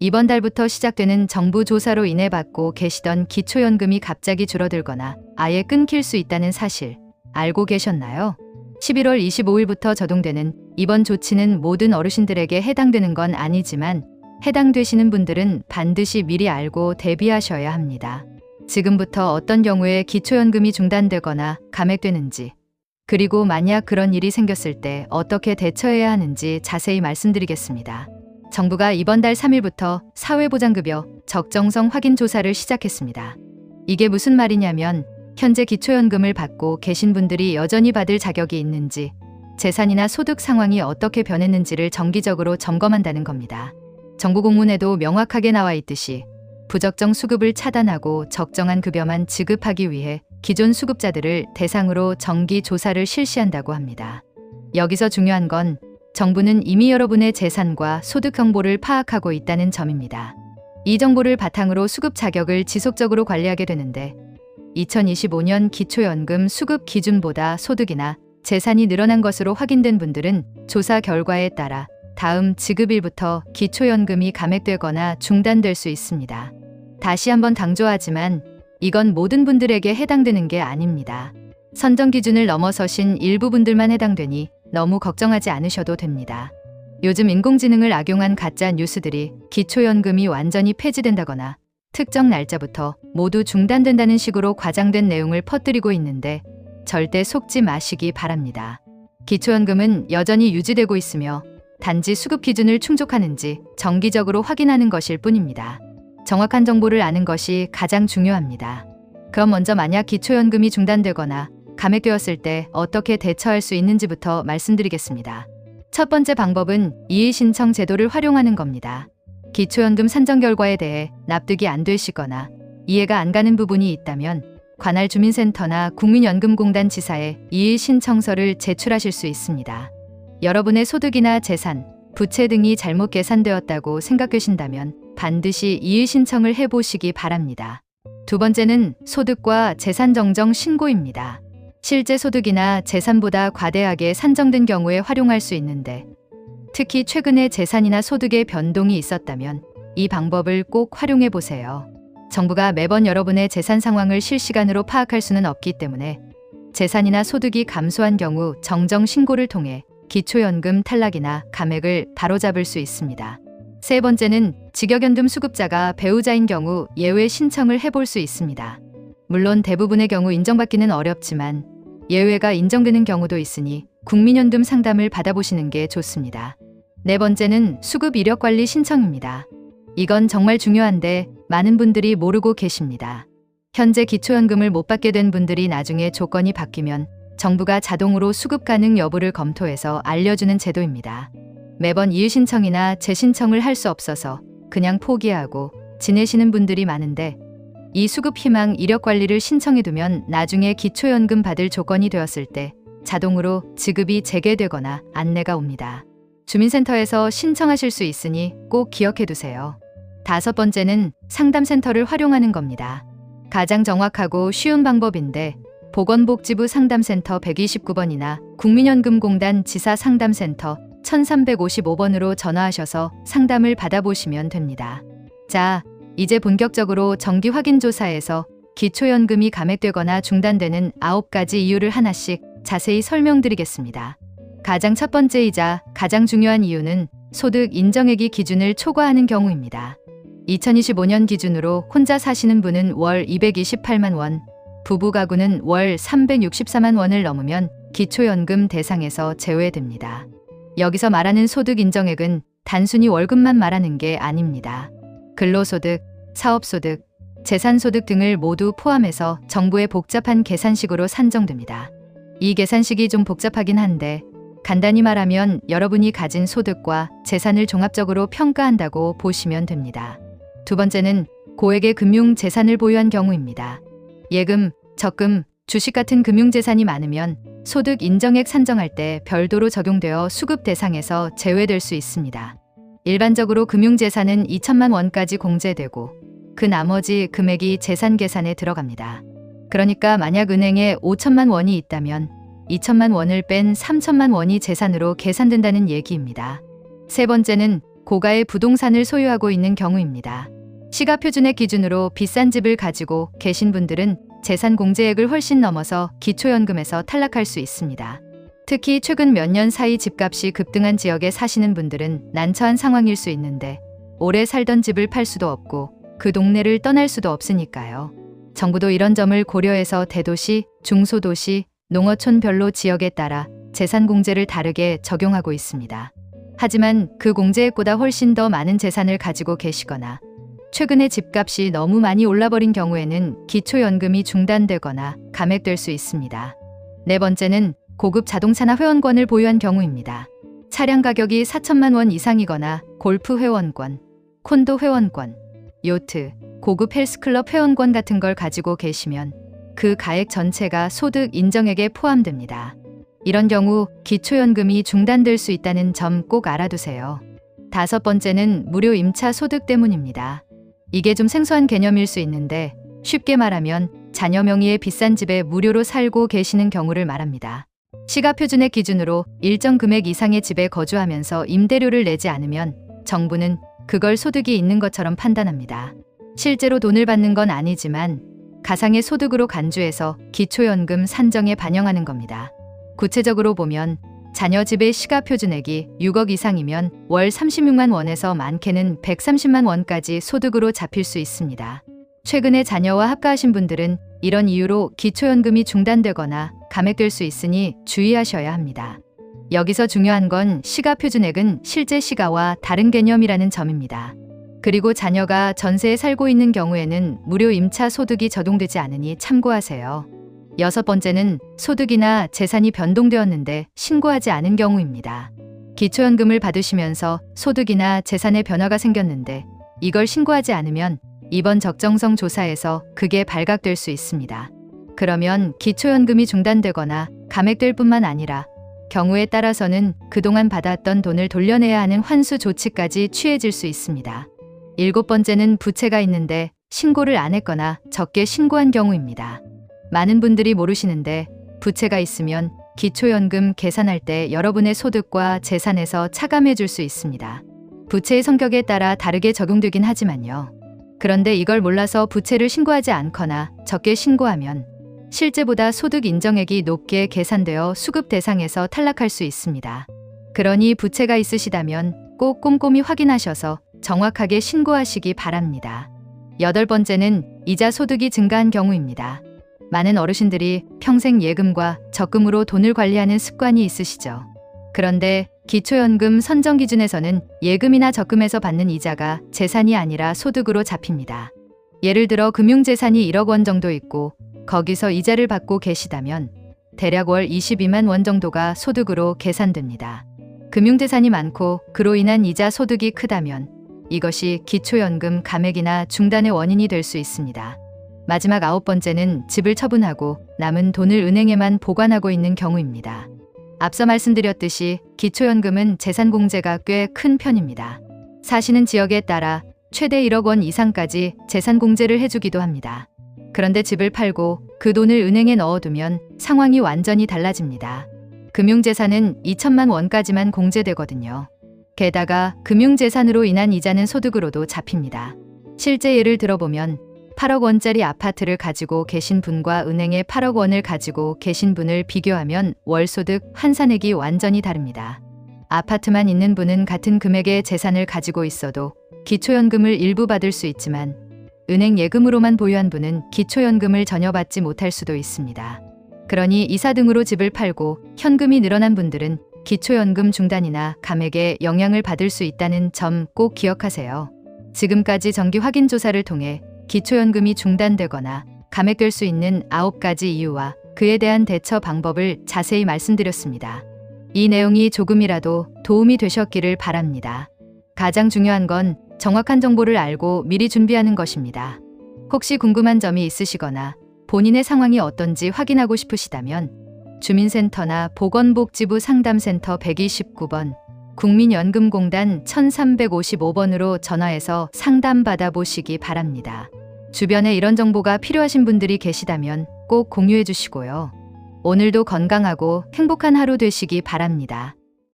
이번 달부터 시작되는 정부 조사로 인해 받고 계시던 기초연금이 갑자기 줄어들거나 아예 끊길 수 있다는 사실 알고 계셨나요? 11월 25일부터 적용되는 이번 조치는 모든 어르신들에게 해당되는 건 아니지만 해당되시는 분들은 반드시 미리 알고 대비하셔야 합니다. 지금부터 어떤 경우에 기초연금이 중단되거나 감액되는지, 그리고 만약 그런 일이 생겼을 때 어떻게 대처해야 하는지 자세히 말씀드리겠습니다. 정부가 이번 달 3일부터 사회보장급여 적정성 확인 조사를 시작했습니다. 이게 무슨 말이냐면 현재 기초연금을 받고 계신 분들이 여전히 받을 자격이 있는지, 재산이나 소득 상황이 어떻게 변했는지를 정기적으로 점검한다는 겁니다. 정부 공문에도 명확하게 나와 있듯이 부적정 수급을 차단하고 적정한 급여만 지급하기 위해 기존 수급자들을 대상으로 정기 조사를 실시한다고 합니다. 여기서 중요한 건 정부는 이미 여러분의 재산과 소득 정보를 파악하고 있다는 점입니다. 이 정보를 바탕으로 수급 자격을 지속적으로 관리하게 되는데 2025년 기초연금 수급 기준보다 소득이나 재산이 늘어난 것으로 확인된 분들은 조사 결과에 따라 다음 지급일부터 기초연금이 감액되거나 중단될 수 있습니다. 다시 한번 강조하지만 이건 모든 분들에게 해당되는 게 아닙니다. 선정 기준을 넘어서신 일부 분들만 해당되니 너무 걱정하지 않으셔도 됩니다. 요즘 인공지능을 악용한 가짜 뉴스들이 기초연금이 완전히 폐지된다거나 특정 날짜부터 모두 중단된다는 식으로 과장된 내용을 퍼뜨리고 있는데 절대 속지 마시기 바랍니다. 기초연금은 여전히 유지되고 있으며 단지 수급 기준을 충족하는지 정기적으로 확인하는 것일 뿐입니다. 정확한 정보를 아는 것이 가장 중요합니다. 그럼 먼저 만약 기초연금이 중단되거나 감액되었을 때 어떻게 대처할 수 있는지부터 말씀드리겠습니다. 첫 번째 방법은 이의신청 제도를 활용하는 겁니다. 기초연금 산정 결과에 대해 납득이 안 되시거나 이해가 안 가는 부분이 있다면 관할 주민센터나 국민연금공단 지사에 이의신청서를 제출하실 수 있습니다. 여러분의 소득이나 재산, 부채 등이 잘못 계산되었다고 생각되신다면 반드시 이의신청을 해보시기 바랍니다. 두 번째는 소득과 재산 정정 신고입니다. 실제 소득이나 재산보다 과대하게 산정된 경우에 활용할 수 있는데 특히 최근에 재산이나 소득의 변동이 있었다면 이 방법을 꼭 활용해 보세요. 정부가 매번 여러분의 재산 상황을 실시간으로 파악할 수는 없기 때문에 재산이나 소득이 감소한 경우 정정 신고를 통해 기초연금 탈락이나 감액을 바로잡을 수 있습니다. 세 번째는 직역연금 수급자가 배우자인 경우 예외 신청을 해볼 수 있습니다. 물론 대부분의 경우 인정받기는 어렵지만 예외가 인정되는 경우도 있으니 국민연금 상담을 받아보시는 게 좋습니다. 네 번째는 수급 이력관리 신청입니다. 이건 정말 중요한데 많은 분들이 모르고 계십니다. 현재 기초연금을 못 받게 된 분들이 나중에 조건이 바뀌면 정부가 자동으로 수급 가능 여부를 검토해서 알려주는 제도입니다. 매번 이의신청이나 재신청을 할 수 없어서 그냥 포기하고 지내시는 분들이 많은데 이 수급 희망 이력 관리를 신청해두면 나중에 기초연금 받을 조건이 되었을 때 자동으로 지급이 재개되거나 안내가 옵니다. 주민센터에서 신청하실 수 있으니 꼭 기억해두세요. 다섯 번째는 상담센터를 활용하는 겁니다. 가장 정확하고 쉬운 방법인데 보건복지부 상담센터 129번이나 국민연금공단 지사 상담센터 1355번으로 전화하셔서 상담을 받아보시면 됩니다. 자, 이제 본격적으로 정기 확인 조사에서 기초연금이 감액되거나 중단되는 9가지 이유를 하나씩 자세히 설명드리겠습니다. 가장 첫 번째이자 가장 중요한 이유는 소득 인정액이 기준을 초과하는 경우입니다. 2025년 기준으로 혼자 사시는 분은 월 228만 원, 부부 가구는 월 364만 원을 넘으면 기초연금 대상에서 제외됩니다. 여기서 말하는 소득 인정액은 단순히 월급만 말하는 게 아닙니다. 근로소득, 사업소득, 재산소득 등을 모두 포함해서 정부의 복잡한 계산식으로 산정됩니다. 이 계산식이 좀 복잡하긴 한데 간단히 말하면 여러분이 가진 소득과 재산을 종합적으로 평가한다고 보시면 됩니다. 두 번째는 고액의 금융 재산을 보유한 경우입니다. 예금, 적금, 주식 같은 금융재산이 많으면 소득 인정액 산정할 때 별도로 적용되어 수급 대상에서 제외될 수 있습니다. 일반적으로 금융재산은 2천만 원까지 공제되고 그 나머지 금액이 재산 계산에 들어갑니다. 그러니까 만약 은행에 5천만 원이 있다면 2천만 원을 뺀 3천만 원이 재산으로 계산된다는 얘기입니다. 세 번째는 고가의 부동산을 소유하고 있는 경우입니다. 시가표준액 기준으로 비싼 집을 가지고 계신 분들은 재산 공제액을 훨씬 넘어서 기초연금에서 탈락할 수 있습니다. 특히 최근 몇 년 사이 집값이 급등한 지역에 사시는 분들은 난처한 상황일 수 있는데 오래 살던 집을 팔 수도 없고 그 동네를 떠날 수도 없으니까요. 정부도 이런 점을 고려해서 대도시, 중소도시, 농어촌별로 지역에 따라 재산 공제를 다르게 적용하고 있습니다. 하지만 그 공제액보다 훨씬 더 많은 재산을 가지고 계시거나 최근에 집값이 너무 많이 올라버린 경우에는 기초연금이 중단되거나 감액될 수 있습니다. 네 번째는 고급 자동차나 회원권을 보유한 경우입니다. 차량 가격이 4천만 원 이상이거나 골프 회원권, 콘도 회원권, 요트, 고급 헬스클럽 회원권 같은 걸 가지고 계시면 그 가액 전체가 소득 인정액에 포함됩니다. 이런 경우 기초연금이 중단될 수 있다는 점 꼭 알아두세요. 다섯 번째는 무료 임차 소득 때문입니다. 이게 좀 생소한 개념일 수 있는데 쉽게 말하면 자녀 명의의 비싼 집에 무료로 살고 계시는 경우를 말합니다. 시가표준액 기준으로 일정 금액 이상의 집에 거주하면서 임대료를 내지 않으면 정부는 그걸 소득이 있는 것처럼 판단합니다. 실제로 돈을 받는 건 아니지만 가상의 소득으로 간주해서 기초연금 산정에 반영하는 겁니다. 구체적으로 보면 자녀 집의 시가표준액이 6억 이상이면 월 36만 원에서 많게는 130만 원까지 소득으로 잡힐 수 있습니다. 최근에 자녀와 합가하신 분들은 이런 이유로 기초연금이 중단되거나 감액될 수 있으니 주의하셔야 합니다. 여기서 중요한 건 시가표준액은 실제 시가와 다른 개념이라는 점입니다. 그리고 자녀가 전세에 살고 있는 경우에는 무료 임차 소득이 적용되지 않으니 참고하세요. 여섯 번째는 소득이나 재산이 변동되었는데 신고하지 않은 경우입니다. 기초연금을 받으시면서 소득이나 재산의 변화가 생겼는데 이걸 신고하지 않으면 이번 적정성 조사에서 그게 발각될 수 있습니다. 그러면 기초연금이 중단되거나 감액될 뿐만 아니라 경우에 따라서는 그동안 받았던 돈을 돌려내야 하는 환수 조치까지 취해질 수 있습니다. 일곱 번째는 부채가 있는데 신고를 안 했거나 적게 신고한 경우입니다. 많은 분들이 모르시는데 부채가 있으면 기초연금 계산할 때 여러분의 소득과 재산에서 차감해 줄 수 있습니다. 부채의 성격에 따라 다르게 적용되긴 하지만요. 그런데 이걸 몰라서 부채를 신고하지 않거나 적게 신고하면 실제보다 소득 인정액이 높게 계산되어 수급 대상에서 탈락할 수 있습니다. 그러니 부채가 있으시다면 꼭 꼼꼼히 확인하셔서 정확하게 신고하시기 바랍니다. 여덟 번째는 이자 소득이 증가한 경우입니다. 많은 어르신들이 평생 예금과 적금으로 돈을 관리하는 습관이 있으시죠. 그런데 기초연금 선정 기준에서는 예금이나 적금에서 받는 이자가 재산이 아니라 소득으로 잡힙니다. 예를 들어 금융재산이 1억 원 정도 있고 거기서 이자를 받고 계시다면 대략 월 22만 원 정도가 소득으로 계산됩니다. 금융재산이 많고 그로 인한 이자 소득이 크다면 이것이 기초연금 감액이나 중단의 원인이 될 수 있습니다. 마지막 아홉 번째는 집을 처분하고 남은 돈을 은행에만 보관하고 있는 경우입니다. 앞서 말씀드렸듯이 기초연금은 재산 공제가 꽤 큰 편입니다. 사시는 지역에 따라 최대 1억 원 이상까지 재산 공제를 해주기도 합니다. 그런데 집을 팔고 그 돈을 은행에 넣어두면 상황이 완전히 달라집니다. 금융재산은 2천만 원까지만 공제되거든요. 게다가 금융재산으로 인한 이자는 소득으로도 잡힙니다. 실제 예를 들어보면 8억 원짜리 아파트를 가지고 계신 분과 은행에 8억 원을 가지고 계신 분을 비교하면 월소득 환산액이 완전히 다릅니다. 아파트만 있는 분은 같은 금액의 재산을 가지고 있어도 기초연금을 일부 받을 수 있지만 은행 예금으로만 보유한 분은 기초연금을 전혀 받지 못할 수도 있습니다. 그러니 이사 등으로 집을 팔고 현금이 늘어난 분들은 기초연금 중단이나 감액에 영향을 받을 수 있다는 점 꼭 기억하세요. 지금까지 정기 확인 조사를 통해 기초연금이 중단되거나 감액될 수 있는 9가지 이유와 그에 대한 대처 방법을 자세히 말씀드렸습니다. 이 내용이 조금이라도 도움이 되셨기를 바랍니다. 가장 중요한 건 정확한 정보를 알고 미리 준비하는 것입니다. 혹시 궁금한 점이 있으시거나 본인의 상황이 어떤지 확인하고 싶으시다면 주민센터나 보건복지부 상담센터 129번, 국민연금공단 1355번으로 전화해서 상담받아 보시기 바랍니다. 주변에 이런 정보가 필요하신 분들이 계시다면 꼭 공유해 주시고요. 오늘도 건강하고 행복한 하루 되시기 바랍니다.